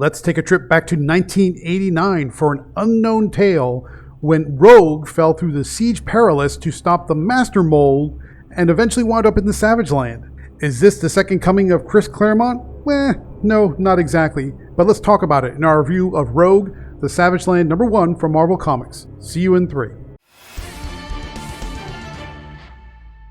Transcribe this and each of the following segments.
Let's take a trip back to 1989 for an unknown tale when Rogue fell through the Siege Perilous to stop the Master Mold and eventually wound up in the Savage Land. Is this the second coming of Chris Claremont? No, not exactly. But let's talk about it in our review of Rogue, the Savage Land #1 from Marvel Comics. See you in 3.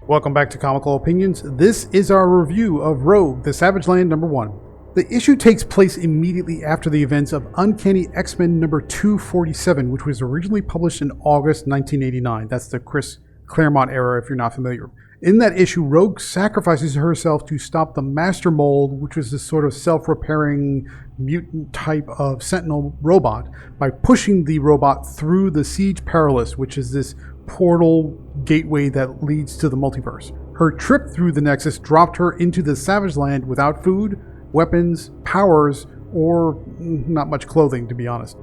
Welcome back to Comical Opinions. This is our review of Rogue, the Savage Land #1. The issue takes place immediately after the events of Uncanny X-Men #247, which was originally published in August 1989. That's the Chris Claremont era, if you're not familiar. In that issue, Rogue sacrifices herself to stop the Master Mold, which was this sort of self-repairing mutant type of Sentinel robot, by pushing the robot through the Siege Perilous, which is this portal gateway that leads to the multiverse. Her trip through the Nexus dropped her into the Savage Land without food, weapons, powers, or not much clothing, to be honest.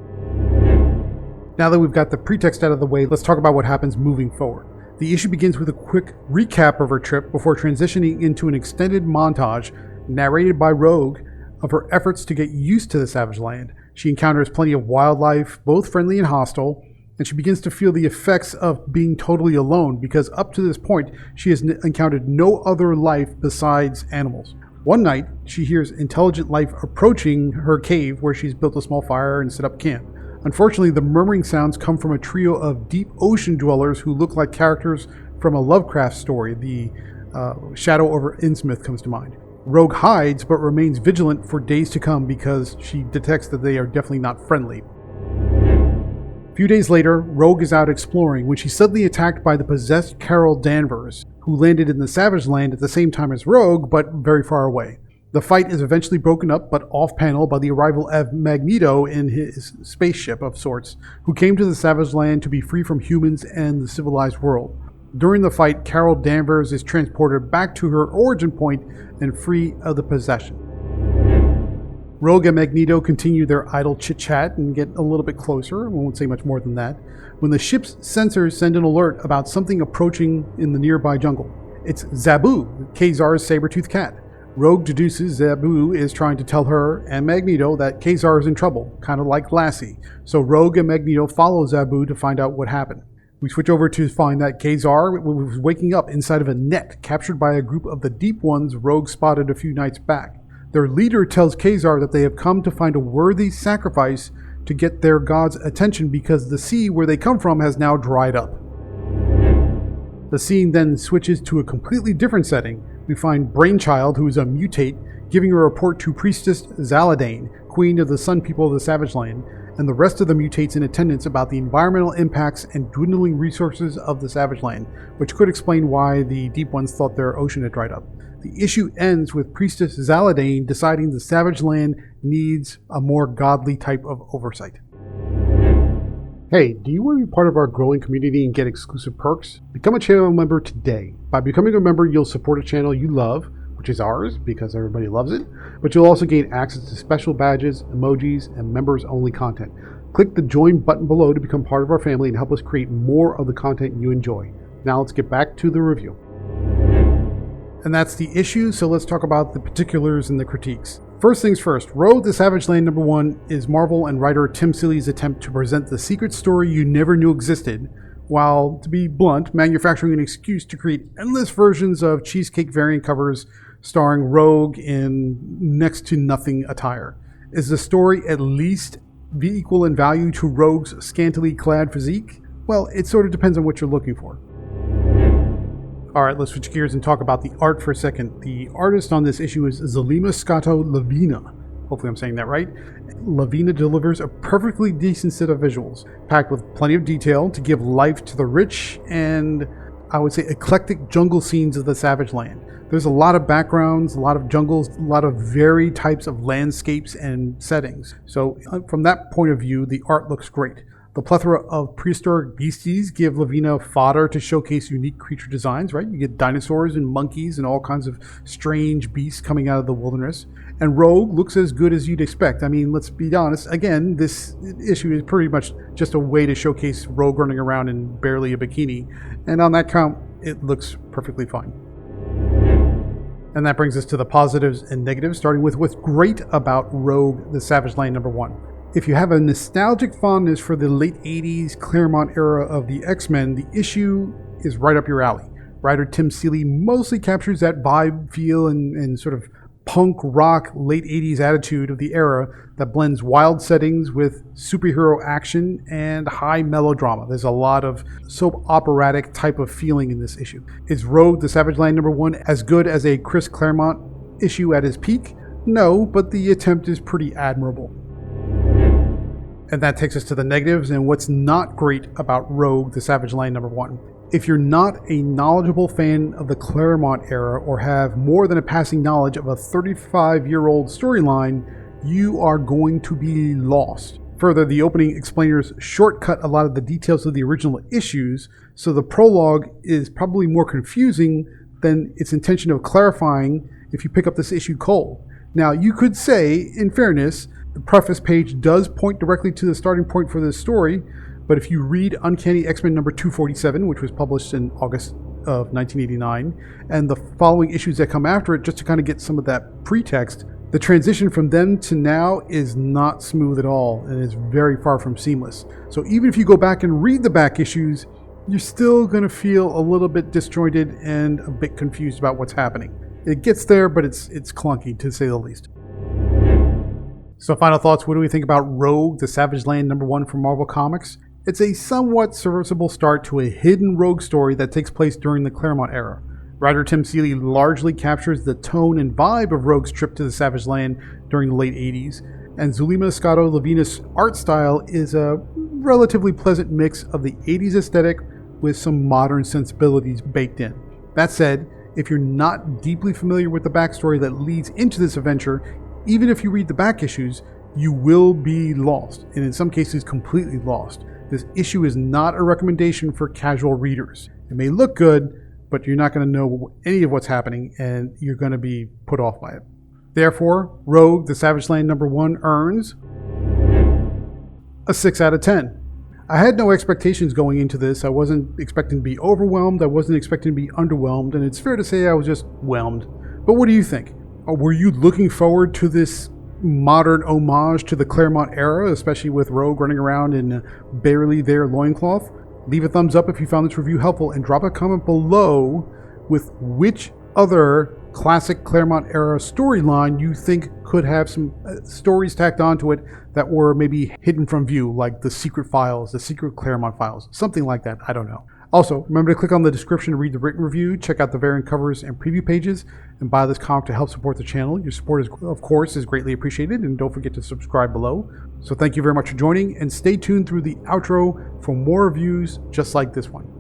Now that we've got the pretext out of the way, let's talk about what happens moving forward. The issue begins with a quick recap of her trip before transitioning into an extended montage narrated by Rogue of her efforts to get used to the Savage Land. She encounters plenty of wildlife, both friendly and hostile, and she begins to feel the effects of being totally alone because up to this point, she has encountered no other life besides animals. One night, she hears intelligent life approaching her cave where she's built a small fire and set up camp. Unfortunately, the murmuring sounds come from a trio of deep ocean dwellers who look like characters from a Lovecraft story. The Shadow over Innsmouth comes to mind. Rogue hides, but remains vigilant for days to come because she detects that they are definitely not friendly. A few days later, Rogue is out exploring when she's suddenly attacked by the possessed Carol Danvers, who landed in the Savage Land at the same time as Rogue, but very far away. The fight is eventually broken up, but off-panel, by the arrival of Magneto in his spaceship of sorts, who came to the Savage Land to be free from humans and the civilized world. During the fight, Carol Danvers is transported back to her origin point and free of the possession. Rogue and Magneto continue their idle chit-chat and get a little bit closer. I won't say much more than that, when the ship's sensors send an alert about something approaching in the nearby jungle. It's Zabu, Kazar's saber-toothed cat. Rogue deduces Zabu is trying to tell her and Magneto that Kazar is in trouble, kind of like Lassie. So Rogue and Magneto follow Zabu to find out what happened. We switch over to find that Kazar was waking up inside of a net captured by a group of the Deep Ones Rogue spotted a few nights back. Their leader tells Kazar that they have come to find a worthy sacrifice to get their god's attention because the sea where they come from has now dried up. The scene then switches to a completely different setting. We find Brainchild, who is a mutate, giving a report to Priestess Zaladane, Queen of the Sun People of the Savage Land, and the rest of the mutates in attendance about the environmental impacts and dwindling resources of the Savage Land, which could explain why the Deep Ones thought their ocean had dried up. The issue ends with Priestess Zaladane deciding the Savage Land needs a more godly type of oversight. Hey, do you want to be part of our growing community and get exclusive perks? Become a channel member today. By becoming a member, you'll support a channel you love, which is ours because everybody loves it, but you'll also gain access to special badges, emojis, and members-only content. Click the join button below to become part of our family and help us create more of the content you enjoy. Now let's get back to the review. And that's the issue, so let's talk about the particulars and the critiques. First things first, Rogue, the Savage Land #1 is Marvel and writer Tim Seeley's attempt to present the secret story you never knew existed, while, to be blunt, manufacturing an excuse to create endless versions of cheesecake variant covers starring Rogue in next to nothing attire. Is the story at least equal in value to Rogue's scantily clad physique? Well, it sort of depends on what you're looking for. Alright, let's switch gears and talk about the art for a second. The artist on this issue is Zelima Scotto Lavina. Hopefully I'm saying that right. Lavina delivers a perfectly decent set of visuals, packed with plenty of detail to give life to the rich and, I would say, eclectic jungle scenes of the Savage Land. There's a lot of backgrounds, a lot of jungles, a lot of varied types of landscapes and settings. So from that point of view, the art looks great. The plethora of prehistoric beasties give Lavina fodder to showcase unique creature designs, right? You get dinosaurs and monkeys and all kinds of strange beasts coming out of the wilderness. And Rogue looks as good as you'd expect. I mean, let's be honest. Again, this issue is pretty much just a way to showcase Rogue running around in barely a bikini. And on that count, it looks perfectly fine. And that brings us to the positives and negatives, starting with what's great about Rogue, the Savage Land #1. If you have a nostalgic fondness for the late 80s Claremont era of the X-Men, the issue is right up your alley. Writer Tim Seeley mostly captures that vibe, feel, and sort of punk rock late 80s attitude of the era that blends wild settings with superhero action and high melodrama. There's a lot of soap operatic type of feeling in this issue. Is Rogue, the Savage Land #1 as good as a Chris Claremont issue at his peak? No, but the attempt is pretty admirable. And that takes us to the negatives and what's not great about Rogue, the Savage Land #1. If you're not a knowledgeable fan of the Claremont era or have more than a passing knowledge of a 35-year-old storyline, you are going to be lost. Further, the opening explainers shortcut a lot of the details of the original issues, so the prologue is probably more confusing than its intention of clarifying if you pick up this issue cold. Now, you could say, in fairness, the preface page does point directly to the starting point for this story, but if you read Uncanny X-Men number 247, which was published in August of 1989, and the following issues that come after it, just to kind of get some of that pretext, the transition from then to now is not smooth at all and is very far from seamless. So even if you go back and read the back issues, you're still going to feel a little bit disjointed and a bit confused about what's happening. It gets there, but it's clunky, to say the least. So final thoughts, what do we think about Rogue, the Savage Land #1 from Marvel Comics? It's a somewhat serviceable start to a hidden Rogue story that takes place during the Claremont era. Writer Tim Seeley largely captures the tone and vibe of Rogue's trip to the Savage Land during the late 80s, and Zulema Scotto-Levinas' art style is a relatively pleasant mix of the 80s aesthetic with some modern sensibilities baked in. That said, if you're not deeply familiar with the backstory that leads into this adventure, even if you read the back issues, you will be lost, and in some cases completely lost. This issue is not a recommendation for casual readers. It may look good, but you're not going to know any of what's happening, and you're going to be put off by it. Therefore, Rogue, the Savage Land #1 earns a 6 out of 10. I had no expectations going into this. I wasn't expecting to be overwhelmed. I wasn't expecting to be underwhelmed, and it's fair to say I was just whelmed. But what do you think? Were you looking forward to this modern homage to the Claremont era, especially with Rogue running around in a barely there loincloth? Leave a thumbs up if you found this review helpful, and drop a comment below with which other classic Claremont era storyline you think could have some stories tacked onto it that were maybe hidden from view, like the Secret Files, the Secret Claremont Files, something like that. I don't know. Also, remember to click on the description to read the written review, check out the variant covers and preview pages, and buy this comic to help support the channel. Your support, of course, is greatly appreciated, and don't forget to subscribe below. So thank you very much for joining, and stay tuned through the outro for more reviews just like this one.